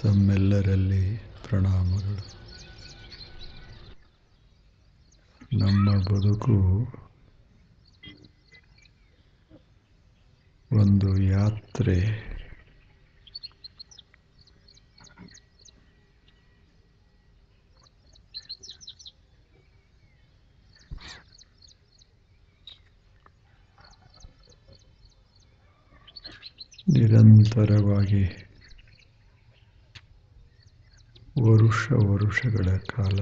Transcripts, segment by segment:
ತಮ್ಮೆಲ್ಲರಲ್ಲಿ ಪ್ರಣಾಮಗಳು. ನಮ್ಮ ಬದುಕು ಒಂದು ಯಾತ್ರೆ. ನಿರಂತರವಾಗಿ ವರುಷಗಳ ಕಾಲ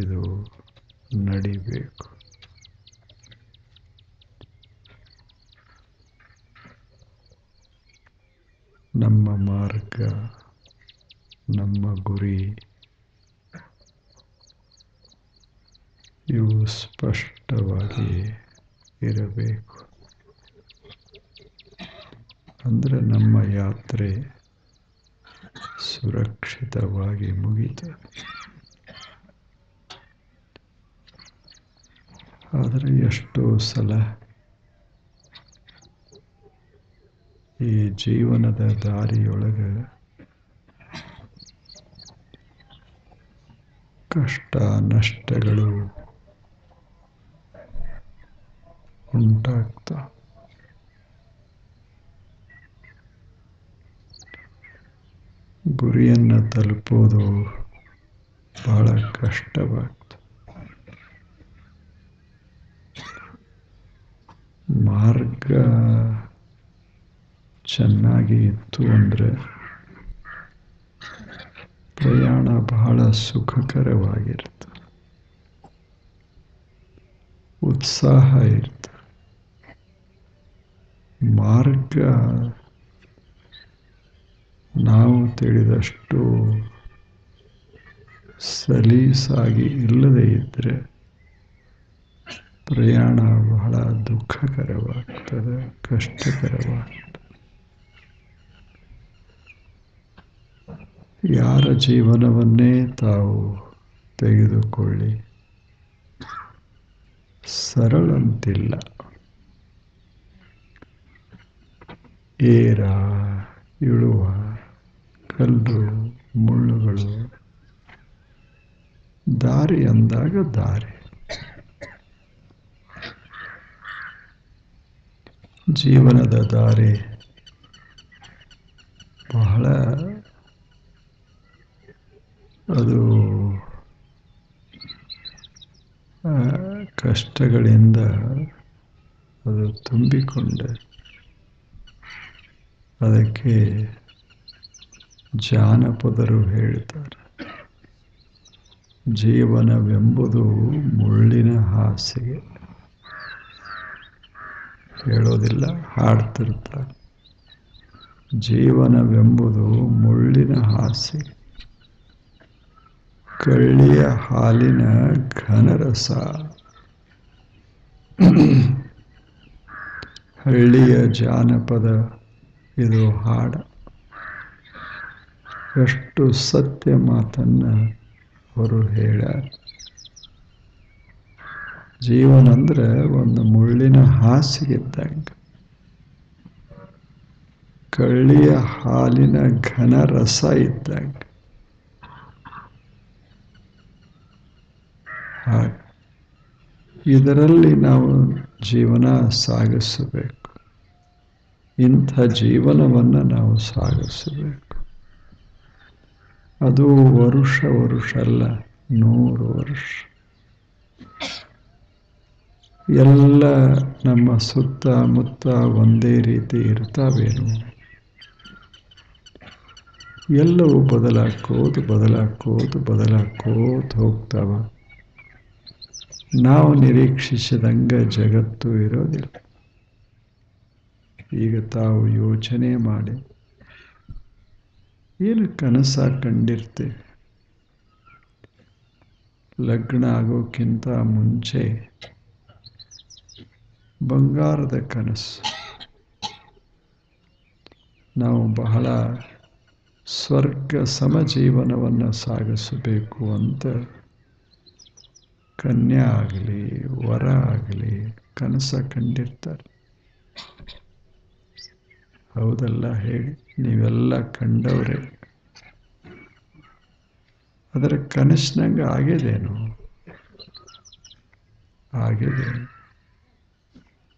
ಇದು ನಡಿಬೇಕು. ನಮ್ಮ ಮಾರ್ಗ, ನಮ್ಮ ಗುರಿ ಇವು ಸ್ಪಷ್ಟವಾಗಿ ಇರಬೇಕು. ಅಂದರೆ ನಮ್ಮ ಯಾತ್ರೆ ಸುರಕ್ಷಿತವಾಗಿ ಮುಗಿತದೆ. ಆದರೆ ಎಷ್ಟೋ ಸಲ ಈ ಜೀವನದ ದಾರಿಯೊಳಗೆ ಕಷ್ಟ ನಷ್ಟಗಳು ಉಂಟಾಗ್ತಾವೆ. ಗುರಿಯನ್ನು ತಲುಪೋದು ಬಹಳ ಕಷ್ಟವಾಗ್ತದೆ. ಮಾರ್ಗ ಚೆನ್ನಾಗಿ ಇತ್ತು ಅಂದರೆ ಪ್ರಯಾಣ ಬಹಳ ಸುಖಕರವಾಗಿರುತ್ತೆ, ಉತ್ಸಾಹ ಇರ್ತದೆ. ಮಾರ್ಗ ನಾವು ತಿಳಿದಷ್ಟು ಸಲೀಸಾಗಿ ಇಲ್ಲದೆ ಇದ್ದರೆ ಪ್ರಯಾಣ ಬಹಳ ದುಃಖಕರವಾಗ್ತದೆ, ಕಷ್ಟಕರವಾಗ್ತದೆ. ಯಾರ ಜೀವನವನ್ನೇ ತಾವು ತೆಗೆದುಕೊಳ್ಳಿ, ಸರಳಂತಿಲ್ಲ. ಏರ ಇಳುವ, ಕಲ್ಲು ಮುಳ್ಳುಗಳು, ದಾರಿ ಅಂದಾಗ ದಾರಿ. ಜೀವನದ ದಾರಿ ಬಹಳ ಅದು ಕಷ್ಟಗಳಿಂದ ಅದು ತುಂಬಿಕೊಂಡೆ. ಅದಕ್ಕೆ ಜಾನಪದರು ಹೇಳ್ತಾರೆ, ಜೀವನವೆಂಬುದು ಮುಳ್ಳಿನ ಹಾಸಿಗೆ. ಹೇಳೋದಿಲ್ಲ, ಹಾಡ್ತಿರ್ತಾರೆ. ಜೀವನವೆಂಬುದು ಮುಳ್ಳಿನ ಹಾಸಿಗೆ, ಕಳ್ಳಿಯ ಹಾಲಿನ ಘನರಸ. ಹಳ್ಳಿಯ ಜಾನಪದ ಇದು ಹಾಡು. ಎಷ್ಟು ಸತ್ಯ ಮಾತನ್ನು ಅವರು ಹೇಳ್ಯಾರ. ಜೀವನ ಅಂದ್ರೆ ಒಂದು ಮುಳ್ಳಿನ ಹಾಸಿಗೆ ಇದ್ದಂಗೆ, ಕಳ್ಳಿಯ ಹಾಲಿನ ಘನ ರಸ ಇದ್ದಂಗೆ. ಇದರಲ್ಲಿ ನಾವು ಜೀವನ ಸಾಗಿಸಬೇಕು. ಇಂಥ ಜೀವನವನ್ನು ನಾವು ಸಾಗಿಸಬೇಕು. ಅದು ವರುಷ ಅಲ್ಲ, 100 ವರ್ಷ. ಎಲ್ಲ ನಮ್ಮ ಸುತ್ತಮುತ್ತ ಒಂದೇ ರೀತಿ ಇರ್ತಾವೇನು? ಎಲ್ಲವೂ ಬದಲಾಕೋತ ಹೋಗ್ತಾವ. ನಾವು ನಿರೀಕ್ಷಿಸಿದಂಗೆ ಜಗತ್ತು ಇರೋದಿಲ್ಲ. ಈಗ ತಾವು ಯೋಚನೆ ಮಾಡಿ, ಏನು ಕನಸ ಕಂಡಿರ್ತೇವೆ. ಲಗ್ನ ಆಗೋಕ್ಕಿಂತ ಮುಂಚೆ ಬಂಗಾರದ ಕನಸು. ನಾವು ಬಹಳ ಸ್ವರ್ಗ ಸಮಜೀವನವನ್ನು ಸಾಗಿಸಬೇಕು ಅಂತ ಕನ್ಯಾ ಆಗಲಿ ವರ ಆಗಲಿ ಕನಸ ಕಂಡಿರ್ತಾರೆ. ಹೌದಲ್ಲ ಹೇಳಿ? ನೀವೆಲ್ಲ ಕಂಡವ್ರೆ. ಅದರ ಕನಸಿನಂಗೆ ಆಗಿದೇನು? ಆಗಿದೆ.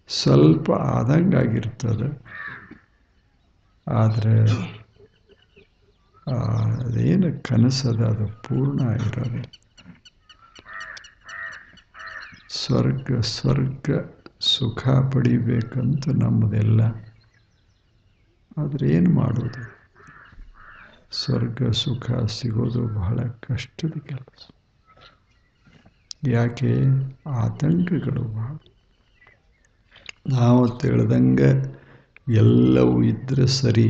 ಸ್ವಲ್ಪ ಆದಂಗಾಗಿರ್ತದೆ. ಆದರೆ ಅದೇನು ಕನಸದ ಅದು ಪೂರ್ಣ ಇರೋದಿಲ್ಲ. ಸ್ವರ್ಗ ಸುಖ ಪಡಿಬೇಕಂತ ನಮ್ಮದೆಲ್ಲ. ಆದರೆ ಏನು ಮಾಡೋದು? ಸ್ವರ್ಗ ಸುಖ ಸಿಗೋದು ಬಹಳ ಕಷ್ಟದ ಕೆಲಸ. ಯಾಕೆ? ಆತಂಕಗಳು ಬಹಳ. ನಾವು ತಿಳಿದಂಗೆ ಎಲ್ಲವೂ ಇದ್ರೆ ಸರಿ,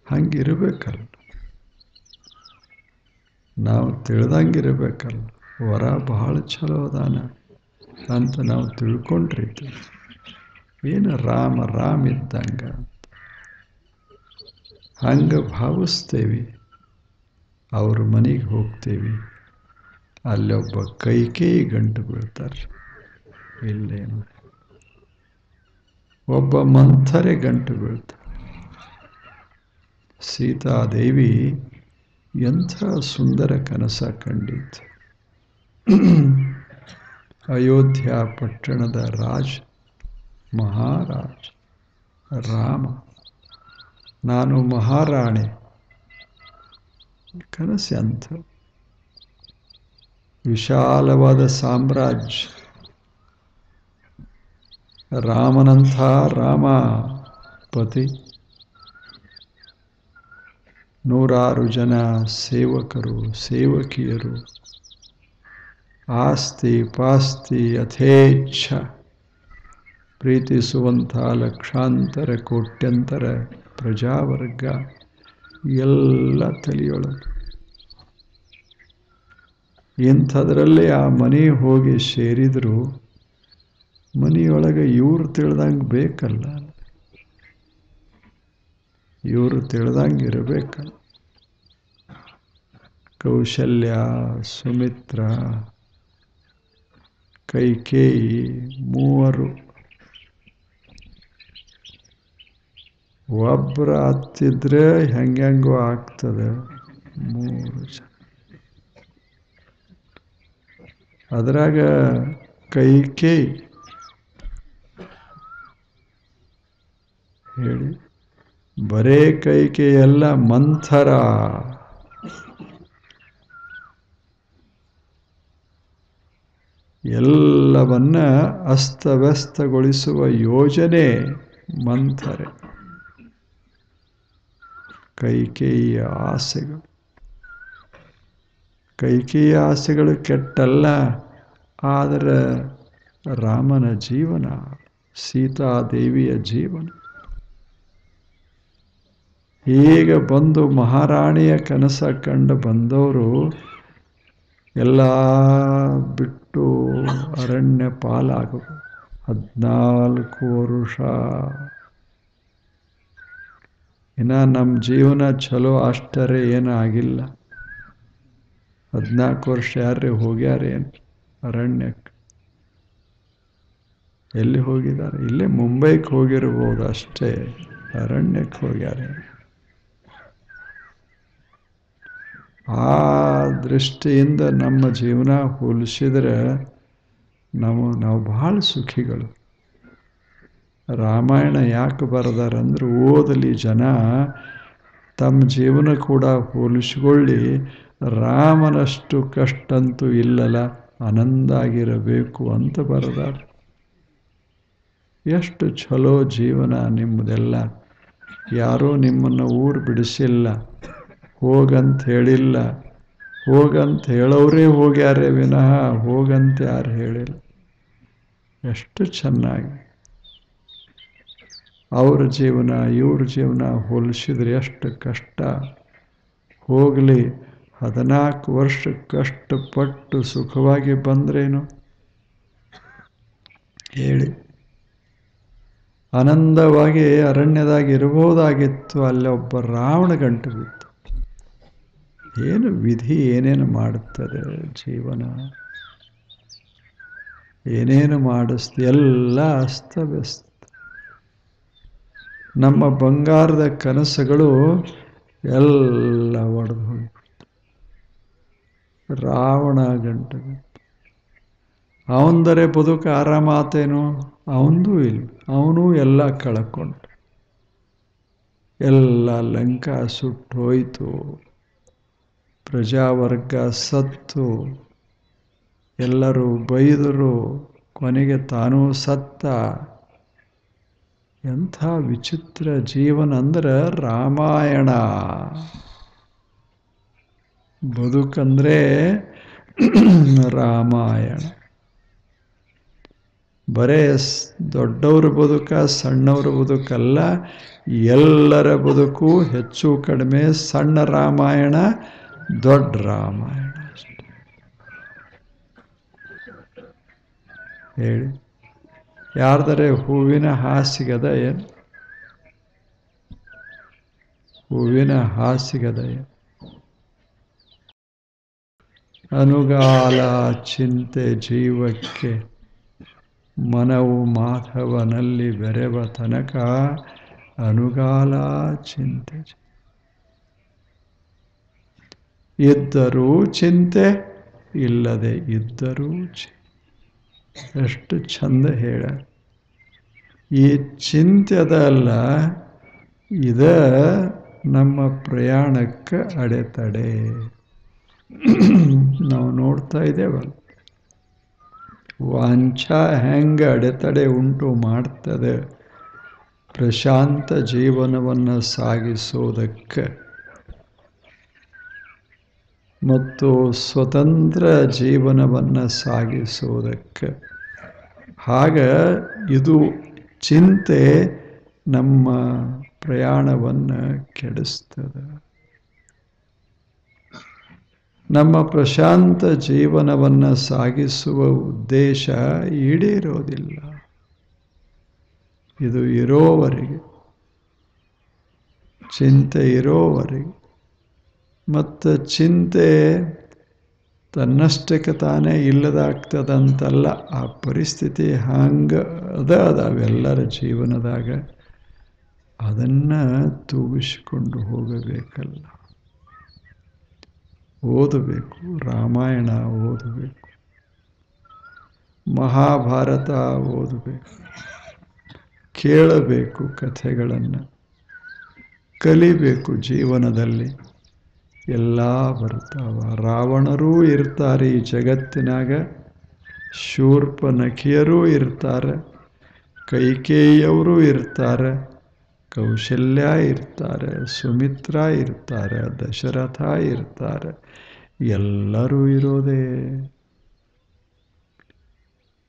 ಹಂಗಿರ್ಬೇಕಲ್ಲ. ನಾವು ತಿಳಿದಂಗಿರ್ಬೇಕಲ್ಲ. ವರ ಬಹಳ ಚಲೋ ಅದಾನ ಅಂತ ನಾವು ತಿಳ್ಕೊಂಡ್ರಿತು. ಏನು ರಾಮ ಇದ್ದಂಗ ಹಂಗೆ ಭಾವಿಸ್ತೇವಿ. ಅವ್ರ ಮನೆಗೆ ಹೋಗ್ತೇವಿ, ಅಲ್ಲೊಬ್ಬ ಕೈಕೇಯಿ ಗಂಟು ಬೀಳ್ತಾರೆ. ಇಲ್ಲೇನು ಒಬ್ಬ ಮಂಥರೆ ಗಂಟು ಬೀಳ್ತಾರೆ. ಸೀತಾದೇವಿ ಎಂಥ ಸುಂದರ ಕನಸ ಕಂಡಿತ್ತು. ಅಯೋಧ್ಯ ಪಟ್ಟಣದ ಮಹಾರಾಜ ರಾಮ, ನಾನು ಮಹಾರಾಣಿ. ಕನಸು ಅಂಥ ವಿಶಾಲವಾದ ಸಾಮ್ರಾಜ್ಯ. ರಾಮನಂಥ ರಾಮ ಪತಿ, 100 ಜನ ಸೇವಕರು ಸೇವಕಿಯರು, ಆಸ್ತಿ ಪಾಸ್ತಿ ಯಥೇಚ್ಛ, ಪ್ರೀತಿಸುವಂಥ ಲಕ್ಷಾಂತರ ಕೋಟ್ಯಂತರ ಪ್ರಜಾವರ್ಗ ಎಲ್ಲ ತಲೆಯೊಳಗೆ. ಇಂಥದ್ರಲ್ಲಿ ಆ ಮನೆ ಹೋಗಿ ಸೇರಿದ್ರು ಮನೆಯೊಳಗೆ ಇವ್ರು ತಿಳಿದಂಗೆ ಬೇಕಲ್ಲ, ಇವರು ತಿಳಿದಂಗೆ ಇರಬೇಕಲ್ಲ. ಕೌಶಲ್ಯ, ಸುಮಿತ್ರ, ಕೈಕೇಯಿ 3. ಒಬ್ಬರ ಹತ್ತಿದ್ರೆ ಹೆಂಗೋ ಆಗ್ತದೆ. 3 ಜನ. ಅದ್ರಾಗ ಕೈಕೇಯಿ ಹೇಳಿ, ಬರೇ ಕೈಕೇಯೆಲ್ಲ ಮಂಥರ. ಎಲ್ಲವನ್ನ ಅಸ್ತವ್ಯಸ್ತಗೊಳಿಸುವ ಯೋಜನೆ ಮಂಥರೆ. ಕೈಕೇಯಿಯ ಆಸೆಗಳು, ಕೈಕೇಯಿಯ ಆಸೆಗಳು ಕೆಟ್ಟಲ್ಲ, ಆದರೆ ರಾಮನ ಜೀವನ, ಸೀತಾದೇವಿಯ ಜೀವನ. ಈಗ ಬಂದು ಮಹಾರಾಣಿಯ ಕನಸ ಕಂಡು ಬಂದವರು ಎಲ್ಲ ಬಿಟ್ಟು ಅರಣ್ಯ ಪಾಲಾಗಬೇಕು. 14 ವರ್ಷ. ಇನ್ನು ನಮ್ಮ ಜೀವನ ಚಲೋ ಅಷ್ಟರೇ ಏನೂ ಆಗಿಲ್ಲ. 14 ವರ್ಷ ಯಾರೇ ಹೋಗ್ಯಾರೇನು ಅರಣ್ಯಕ್ಕೆ? ಎಲ್ಲಿ ಹೋಗಿದ್ದಾರೆ? ಇಲ್ಲೇ ಮುಂಬೈಗೆ ಹೋಗಿರ್ಬೋದು ಅಷ್ಟೇ, ಅರಣ್ಯಕ್ಕೆ ಹೋಗ್ಯಾರೆ. ಆ ದೃಷ್ಟಿಯಿಂದ ನಮ್ಮ ಜೀವನ ಹೋಲಿಸಿದ್ರೆ ನಾವು ಬಹಳ ಸುಖಿಗಳು. ರಾಮಾಯಣ ಯಾಕೆ ಬರೆದಾರಂದ್ರೆ ಓದಲಿ ಜನ, ತಮ್ಮ ಜೀವನ ಕೂಡ ಹೋಲಿಸಿಕೊಳ್ಳಿ. ರಾಮನಷ್ಟು ಕಷ್ಟಂತೂ ಇಲ್ಲಲ್ಲ, ಆನಂದಾಗಿರಬೇಕು ಅಂತ ಬರೆದಾರ. ಎಷ್ಟು ಚಲೋ ಜೀವನ ನಿಮ್ಮದೆಲ್ಲ. ಯಾರೋ ನಿಮ್ಮನ್ನು ಊರು ಬಿಡಿಸಿಲ್ಲ, ಹೋಗಂತ ಹೇಳಿಲ್ಲ. ಹೋಗಂತ ಹೇಳೋರೇ ಹೋಗ್ಯಾರೆ ವಿನಃ ಹೋಗಂತ ಯಾರು ಹೇಳಿಲ್ಲ. ಎಷ್ಟು ಚೆನ್ನಾಗಿ ಅವ್ರ ಜೀವನ ಇವ್ರ ಜೀವನ ಹೋಲಿಸಿದ್ರೆ ಎಷ್ಟು ಕಷ್ಟ. ಹೋಗಲಿ, 14 ವರ್ಷ ಕಷ್ಟಪಟ್ಟು ಸುಖವಾಗಿ ಬಂದ್ರೇನು ಹೇಳಿ? ಆನಂದವಾಗಿ ಅರಣ್ಯದಾಗಿ ಇರಬಹುದಾಗಿತ್ತು. ಅಲ್ಲಿ ಒಬ್ಬ ರಾವಣ ಗಂಟು ಬಿತ್ತು. ಏನು ವಿಧಿ ಏನೇನು ಮಾಡುತ್ತದೆ, ಜೀವನ ಏನೇನು ಮಾಡಿಸ್ತು, ಎಲ್ಲ ಅಸ್ತವ್ಯಸ್ತ. ನಮ್ಮ ಬಂಗಾರದ ಕನಸುಗಳು ಎಲ್ಲ ಒಡೆದು ಹೋಗಿ ರಾವಣ ಗಂಟೆ ಅವಂದರೆ ಬದುಕು ಆರಾಮಾತೇನೋ ಅವಂದೂ ಇಲ್ಲ, ಅವನು ಎಲ್ಲ ಕಳ್ಕೊಂಡ. ಎಲ್ಲ ಲಂಕಾ ಸುಟ್ಟೋಯ್ತು, ಪ್ರಜಾವರ್ಗ ಸತ್ತು, ಎಲ್ಲರೂ ಬೈದರು, ಕೊನೆಗೆ ತಾನೂ ಸತ್ತ. ಎಂಥ ವಿಚಿತ್ರ ಜೀವನ ಅಂದ್ರೆ ರಾಮಾಯಣ. ಬದುಕಂದ್ರೆ ರಾಮಾಯಣ. ಬರೇ ದೊಡ್ಡವ್ರ ಬದುಕ ಸಣ್ಣವ್ರ ಬದುಕಲ್ಲ, ಎಲ್ಲರ ಬದುಕು ಹೆಚ್ಚು ಕಡಿಮೆ ಸಣ್ಣ ರಾಮಾಯಣ, ದೊಡ್ಡ ರಾಮಾಯಣ ಅಷ್ಟೆ. ಹೇಳಿ, ಯಾರ್ದರೆ ಹೂವಿನ ಹಾಸಿಗದ ಏನು? ಹೂವಿನ ಹಾಸಿಗದ ಏನು? ಅನುಗಾಲ ಚಿಂತೆ ಜೀವಕ್ಕೆ, ಮನವು ಮಾಧವನಲ್ಲಿ ಬೆರೆವ ತನಕ ಅನುಗಾಲ ಚಿಂತೆ. ಇದ್ದರೂ ಚಿಂತೆ, ಇಲ್ಲದೆ ಇದ್ದರೂ ಚಿಂತೆ. ಎಷ್ಟು ಚಂದ ಹೇಳ. ಈ ಚಿಂತೆದಲ್ಲ, ಇದ ನಮ್ಮ ಪ್ರಯಾಣಕ್ಕೆ ಅಡೆತಡೆ. ನಾವು ನೋಡ್ತಾ ಇದ್ದೇವಲ್ಲ, ವಾಂಛ ಹೆಂಗೆ ಅಡೆತಡೆ ಉಂಟು ಮಾಡ್ತದೆ ಪ್ರಶಾಂತ ಜೀವನವನ್ನು ಸಾಗಿಸೋದಕ್ಕೆ ಮತ್ತು ಸ್ವತಂತ್ರ ಜೀವನವನ್ನು ಸಾಗಿಸೋದಕ್ಕೆ. ಹಾಗ ಇದು ಚಿಂತೆ ನಮ್ಮ ಪ್ರಯಾಣವನ್ನು ಕೆಡಿಸ್ತದೆ. ನಮ್ಮ ಪ್ರಶಾಂತ ಜೀವನವನ್ನು ಸಾಗಿಸುವ ಉದ್ದೇಶ ಈಡೇರೋದಿಲ್ಲ. ಇದು ಇರೋವರೆಗೆ, ಚಿಂತೆ ಇರೋವರೆಗೆ. ಮತ್ತು ಚಿಂತೆ ತನ್ನಷ್ಟಕ್ಕೆ ತಾನೇ ಇಲ್ಲದಾಗ್ತದಂತಲ್ಲ, ಆ ಪರಿಸ್ಥಿತಿ ಹಂಗೆ ಅದಾವೆಲ್ಲರ ಜೀವನದಾಗ. ಅದನ್ನು ತೂಗಿಸಿಕೊಂಡು ಹೋಗಬೇಕಲ್ಲ. ಓದಬೇಕು, ರಾಮಾಯಣ ಓದಬೇಕು, ಮಹಾಭಾರತ ಓದಬೇಕು, ಕೇಳಬೇಕು ಕಥೆಗಳನ್ನು, ಕಲಿಬೇಕು. ಜೀವನದಲ್ಲಿ ಎಲ್ಲ ಬರ್ತಾವ. ರಾವಣರೂ ಇರ್ತಾರೆ ಈ ಜಗತ್ತಿನಾಗ, ಶೂರ್ಪನಖಿಯರೂ ಇರ್ತಾರೆ, ಕೈಕೇಯಿಯವರು ಇರ್ತಾರೆ, ಕೌಶಲ್ಯ ಇರ್ತಾರೆ, ಸುಮಿತ್ರ ಇರ್ತಾರೆ, ದಶರಥ ಇರ್ತಾರೆ. ಎಲ್ಲರೂ ಇರೋದೇ.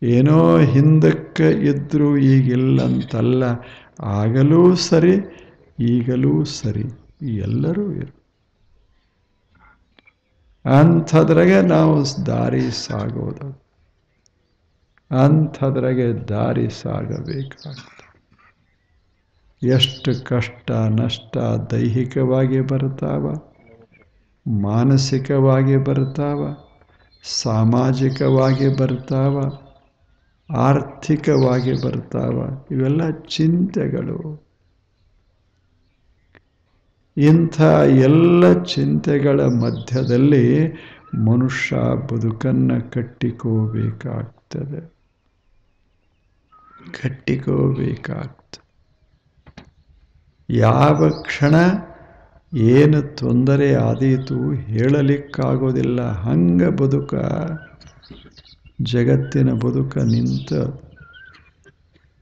ಏನೋ ಹಿಂದಕ್ಕೆ ಇದ್ದರೂ ಈಗಿಲ್ಲಂತಲ್ಲ, ಆಗಲೂ ಸರಿ ಈಗಲೂ ಸರಿ, ಎಲ್ಲರೂ ಇರು. ಅಂಥದ್ರಾಗೆ ನಾವು ದಾರಿ ಸಾಗೋದು, ಅಂಥದ್ರಾಗೆ ದಾರಿ ಸಾಗಬೇಕಾಗ್ತದೆ. ಎಷ್ಟು ಕಷ್ಟ ನಷ್ಟ ದೈಹಿಕವಾಗಿ ಬರ್ತಾವ, ಮಾನಸಿಕವಾಗಿ ಬರ್ತಾವ, ಸಾಮಾಜಿಕವಾಗಿ ಬರ್ತಾವ, ಆರ್ಥಿಕವಾಗಿ ಬರ್ತಾವ. ಇವೆಲ್ಲ ಚಿಂತೆಗಳು. ಇಂಥ ಎಲ್ಲ ಚಿಂತೆಗಳ ಮಧ್ಯದಲ್ಲಿ ಮನುಷ್ಯ ಬದುಕನ್ನು ಕಟ್ಟಿಕೋಬೇಕಾಗ್ತದೆ. ಯಾವ ಕ್ಷಣ ಏನು ತೊಂದರೆ ಆದೀತು ಹೇಳಲಿಕ್ಕಾಗೋದಿಲ್ಲ. ಹಂಗೆ ಬದುಕ, ಜಗತ್ತಿನ ಬದುಕ ನಿಂತ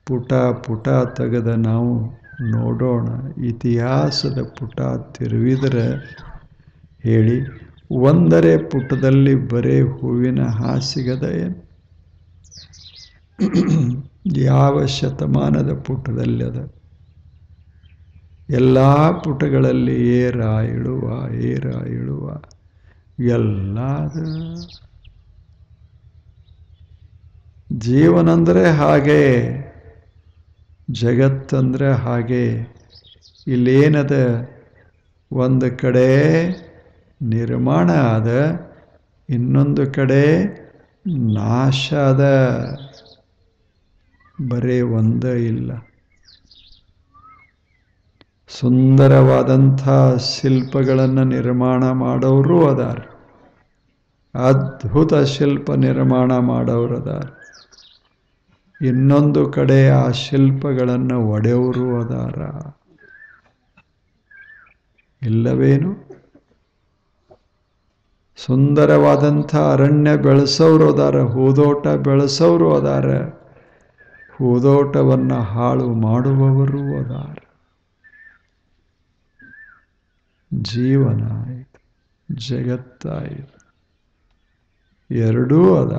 ಪುಟ ಪುಟ ತೆಗೆದ ನಾವು ನೋಡೋಣ. ಇತಿಹಾಸದ ಪುಟ ತಿರುವಿದರೆ ಹೇಳಿ, ಒಂದರೆ ಪುಟದಲ್ಲಿ ಬರೇ ಹೂವಿನ ಹಾಸಿಗದ ಏನು? ಯಾವ ಶತಮಾನದ ಪುಟದಲ್ಲಿ ಅದ? ಎಲ್ಲ ಪುಟಗಳಲ್ಲಿ ಏರ ಇಳುವ ಏರ ಇಳುವ ಎಲ್ಲ ಅದ. ಜೀವನಂದರೆ ಹಾಗೆ, ಜಗತ್ತಂದರೆ ಹಾಗೆ. ಇಲ್ಲೇನದ? ಒಂದು ಕಡೆ ನಿರ್ಮಾಣ ಅದ, ಇನ್ನೊಂದು ಕಡೆ ನಾಶ ಅದ. ಬರೇ ಒಂದೇ ಇಲ್ಲ. ಸುಂದರವಾದಂಥ ಶಿಲ್ಪಗಳನ್ನು ನಿರ್ಮಾಣ ಮಾಡೋರು ಅದಾರ, ಅದ್ಭುತ ಶಿಲ್ಪ ನಿರ್ಮಾಣ ಮಾಡೋರು ಅದಾರ. ಇನ್ನೊಂದು ಕಡೆ ಆ ಶಿಲ್ಪಗಳನ್ನು ಒಡೆಯವರು ಅದಾರ, ಇಲ್ಲವೇನು? ಸುಂದರವಾದಂಥ ಅರಣ್ಯ ಬೆಳೆಸೋರು ಅದಾರ, ಹೂದೋಟ ಬೆಳೆಸೋರು ಅದಾರ, ಹೂದೋಟವನ್ನು ಹಾಳು ಮಾಡುವವರು ಅದಾರ. ಜೀವನ ಆಯಿತು, ಜಗತ್ತಾಯಿತು, ಎರಡೂ ಅದ.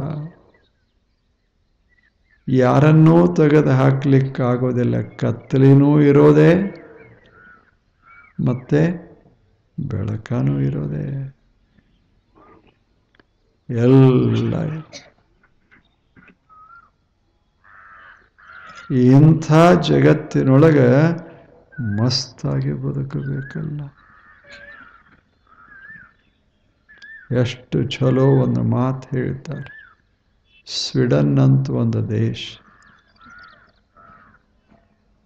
ಯಾರನ್ನೂ ತೆಗೆದು ಹಾಕ್ಲಿಕ್ಕಾಗೋದಿಲ್ಲ. ಕತ್ತಲಿನೂ ಇರೋದೇ, ಮತ್ತೆ ಬೆಳಕನೂ ಇರೋದೇ, ಎಲ್ಲ. ಇಂಥ ಜಗತ್ತಿನೊಳಗೆ ಮಸ್ತಾಗಿ ಬದುಕಬೇಕಲ್ಲ. ಎಷ್ಟು ಚಲೋ ಒಂದು ಮಾತು ಹೇಳ್ತಾರೆ. ಸ್ವೀಡನ್ ಅಂತ ಒಂದು ದೇಶ,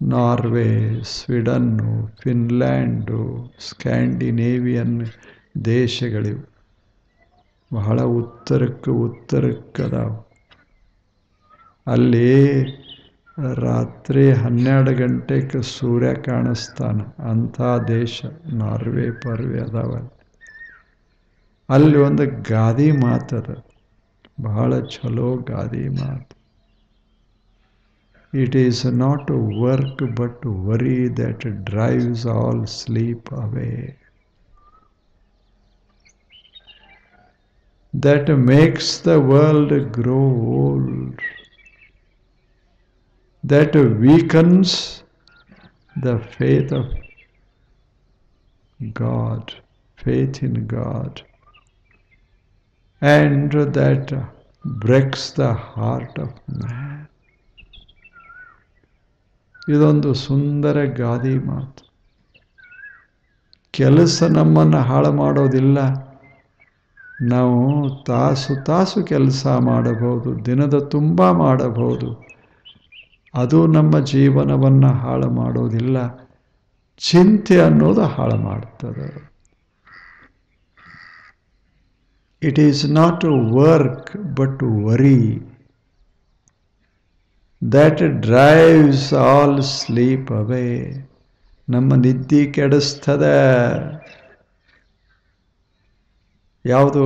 ನಾರ್ವೆ, ಸ್ವೀಡನ್ನು, ಫಿನ್ಲ್ಯಾಂಡು, ಸ್ಕ್ಯಾಂಡಿನೇವಿಯನ್ ದೇಶಗಳಿವು. ಬಹಳ ಉತ್ತರಕ್ಕದಾವು. ಅಲ್ಲಿ ರಾತ್ರಿ 12 ಗಂಟೆಗೆ ಸೂರ್ಯ ಕಾಣಿಸ್ತಾನ. ಅಂಥ ದೇಶ ನಾರ್ವೆ ಪರ್ವೆ ಅದಾವ. ಅಲ್ಲಿ ಒಂದು ಗಾದಿ ಮಾತದ, ಬಹಳ ಚಲೋ ಗಾದಿ ಮಾತು. It is not work but worry that drives all sleep away, that makes the world grow old, that weakens the faith of God, faith in God, and that breaks the heart of man. ಇದೊಂದು ಸುಂದರ ಗಾದಿ ಮಾತು. ಕೆಲಸ ನಮ್ಮನ್ನು ಹಾಳು ಮಾಡೋದಿಲ್ಲ. ನಾವು ತಾಸು ಕೆಲಸ ಮಾಡಬಹುದು, ದಿನದ ತುಂಬ ಮಾಡಬಹುದು. ಅದು ನಮ್ಮ ಜೀವನವನ್ನು ಹಾಳು ಮಾಡೋದಿಲ್ಲ. ಚಿಂತೆ ಅನ್ನೋದು ಹಾಳು ಮಾಡ್ತದೆ. It is not work but worry that drives all sleep away. ನಮ್ಮ ನಿದ್ದೆ ಕೆಡಿಸ್ತದೆ. ಯಾವುದು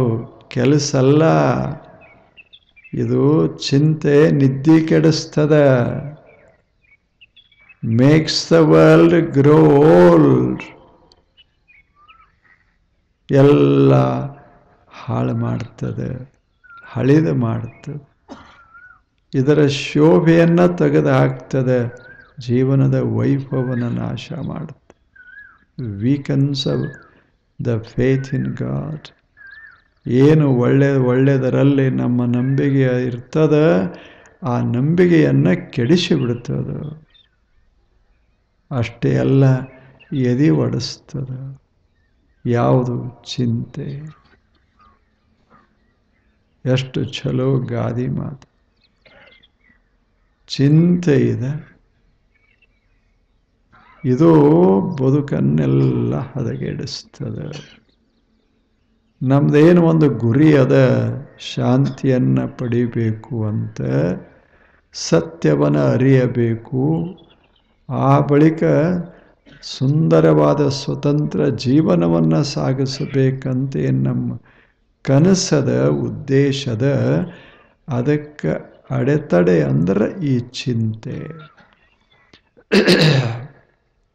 ಕೆಲಸ ಅಲ್ಲ, ಇದು ಚಿಂತೆ ನಿದ್ದೆ ಕೆಡಿಸ್ತದೆ. Makes the world grow old, ಎಲ್ಲ ಹಾಳು ಮಾಡ್ತದೆ, ಹಳಿದು ಮಾಡ್ತದೆ. ಇದರ ಶೋಭೆಯನ್ನು ತೆಗೆದು ಹಾಕ್ತದೆ, ಜೀವನದ ವೈಭವನ ನಾಶ ಮಾಡುತ್ತೆ. ವೀಕನ್ಸ್ ದ ಫೇತ್ ಇನ್ ಗಾಡ್. ಏನು ಒಳ್ಳೆಯದರಲ್ಲಿ ನಮ್ಮ ನಂಬಿಕೆ ಇರ್ತದೆ, ಆ ನಂಬಿಕೆಯನ್ನು ಕೆಡಿಸಿಬಿಡ್ತದೆ. ಅಷ್ಟೇ ಅಲ್ಲ, ಎದೆ ಒಡಿಸ್ತದೆ. ಯಾವುದು? ಚಿಂತೆ. ಎಷ್ಟು ಚಲೋ ಗಾದಿ ಮಾತು. ಚಿಂತೆ ಇದೆ, ಇದು ಬದುಕನ್ನೆಲ್ಲ ಹದಗೆಡಿಸ್ತದೆ. ನಮ್ದೇನು ಒಂದು ಗುರಿ ಅದ, ಶಾಂತಿಯನ್ನು ಪಡಿಬೇಕು ಅಂತ, ಸತ್ಯವನ್ನು ಅರಿಯಬೇಕು. ಆ ಬಳಿಕ ಸುಂದರವಾದ ಸ್ವತಂತ್ರ ಜೀವನವನ್ನು ಸಾಗಿಸಬೇಕಂತ ನಮ್ಮ ಕನಸದ, ಉದ್ದೇಶದ. ಅದಕ್ಕೆ ಅಡೆತಡೆ ಅಂದ್ರೆ ಈ ಚಿಂತೆ.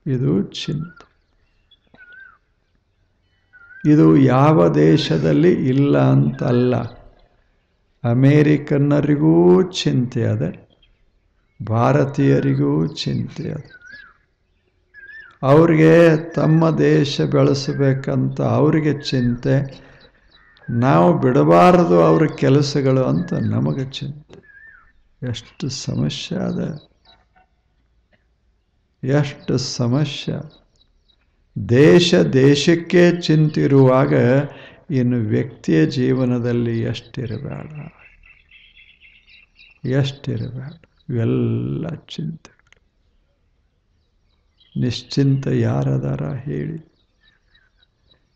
ಇದು ಚಿಂತೆ. ಇದು ಯಾವ ದೇಶದಲ್ಲಿ ಇಲ್ಲ ಅಂತಲ್ಲ. ಅಮೇರಿಕನ್ನರಿಗೂ ಚಿಂತೆ ಅದ, ಭಾರತೀಯರಿಗೂ ಚಿಂತೆ ಅದ. ಅವ್ರಿಗೆ ತಮ್ಮ ದೇಶ ಬೆಳೆಸಬೇಕಂತ ಅವರಿಗೆ ಚಿಂತೆ. ನಾವು ಬಿಡಬಾರದು ಅವ್ರ ಕೆಲಸಗಳು ಅಂತ ನಮಗೆ ಚಿಂತೆ. ಎಷ್ಟು ಸಮಸ್ಯೆ ಅದ, ಎಷ್ಟು ಸಮಸ್ಯೆ. ದೇಶಕ್ಕೆ ಚಿಂತಿರುವಾಗ ಇನ್ನು ವ್ಯಕ್ತಿಯ ಜೀವನದಲ್ಲಿ ಎಷ್ಟಿರಬೇಡ. ಇವೆಲ್ಲ ಚಿಂತೆ. ನಿಶ್ಚಿಂತ ಯಾರದಾರ ಹೇಳಿ?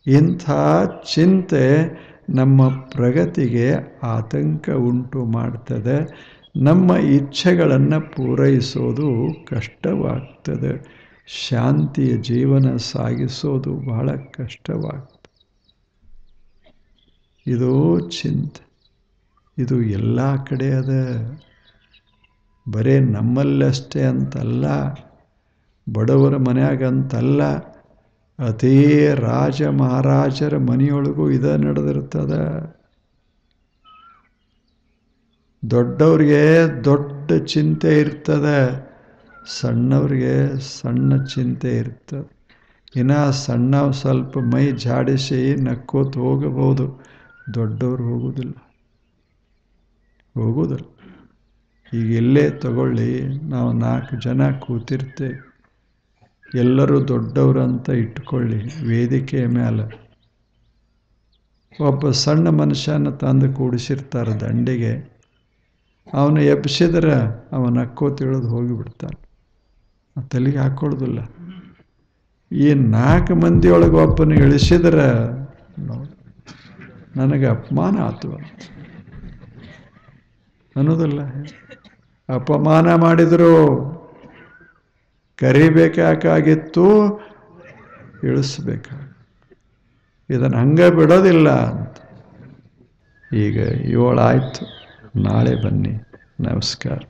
ಇಂಥ ಚಿಂತೆ ನಮ್ಮ ಪ್ರಗತಿಗೆ ಆತಂಕ ಉಂಟು ಮಾಡ್ತದೆ. ನಮ್ಮ ಇಚ್ಛೆಗಳನ್ನು ಪೂರೈಸೋದು ಕಷ್ಟವಾಗ್ತದೆ. ಶಾಂತಿಯ ಜೀವನ ಸಾಗಿಸೋದು ಬಹಳ ಕಷ್ಟವಾಗ್ತದೆ. ಇದು ಚಿಂತೆ. ಇದು ಎಲ್ಲ ಕಡೆ ಅದ. ಬರೇ ನಮ್ಮಲ್ಲಷ್ಟೇ ಅಂತಲ್ಲ, ಬಡವರ ಮನ್ಯಾಗಂತಲ್ಲ, ಅದೇ ರಾಜ ಮಹಾರಾಜರ ಮನೆಯೊಳಗೂ ಇದ ನಡೆದಿರ್ತದೆ. ದೊಡ್ಡವ್ರಿಗೆ ದೊಡ್ಡ ಚಿಂತೆ ಇರ್ತದೆ, ಸಣ್ಣವ್ರಿಗೆ ಸಣ್ಣ ಚಿಂತೆ ಇರ್ತದೆ. ಇನ್ನು ಸಣ್ಣವ್ ಸ್ವಲ್ಪ ಮೈ ಜಾಡಿಸಿ ನಕ್ಕೋತ ಹೋಗಬಹುದು, ದೊಡ್ಡವ್ರು ಹೋಗುವುದಿಲ್ಲ. ಈಗ ಇಲ್ಲೇ ತಗೊಳ್ಳಿ, ನಾವು 4 ಜನ ಕೂತಿರ್ತೇವೆ, ಎಲ್ಲರೂ ದೊಡ್ಡವ್ರಂತ ಇಟ್ಕೊಳ್ಳಿ. ವೇದಿಕೆಯ ಮೇಲೆ ಒಬ್ಬ ಸಣ್ಣ ಮನುಷ್ಯನ ತಂದು ಕೂಡಿಸಿರ್ತಾರೆ ದಂಡಿಗೆ. ಅವನು ಎಬ್ಸಿದ್ರೆ ಅವನ ನಕ್ಕೋ ತಿಳಿದು ಹೋಗಿಬಿಡ್ತಾನೆ, ತಲೆಗೆ ಹಾಕೊಳ್ಳೋದಿಲ್ಲ. ಈ 4 ಮಂದಿಯೊಳಗೆ ಒಬ್ಬನ ಇಳಿಸಿದ್ರೆ ನನಗೆ ಅಪಮಾನ ಆತು ಅನ್ನೋದಿಲ್ಲ. ಅಪಮಾನ ಮಾಡಿದ್ರು ಕರಿಬೇಕಾಗಿತ್ತು, ಇಳಿಸ್ಬೇಕಾಗ. ಇದನ್ನು ಹಂಗೆ ಬಿಡೋದಿಲ್ಲ ಅಂತ. ಈಗ 7 ಆಯ್ತು, ನಾಳೆ ಬನ್ನಿ. ನಮಸ್ಕಾರ.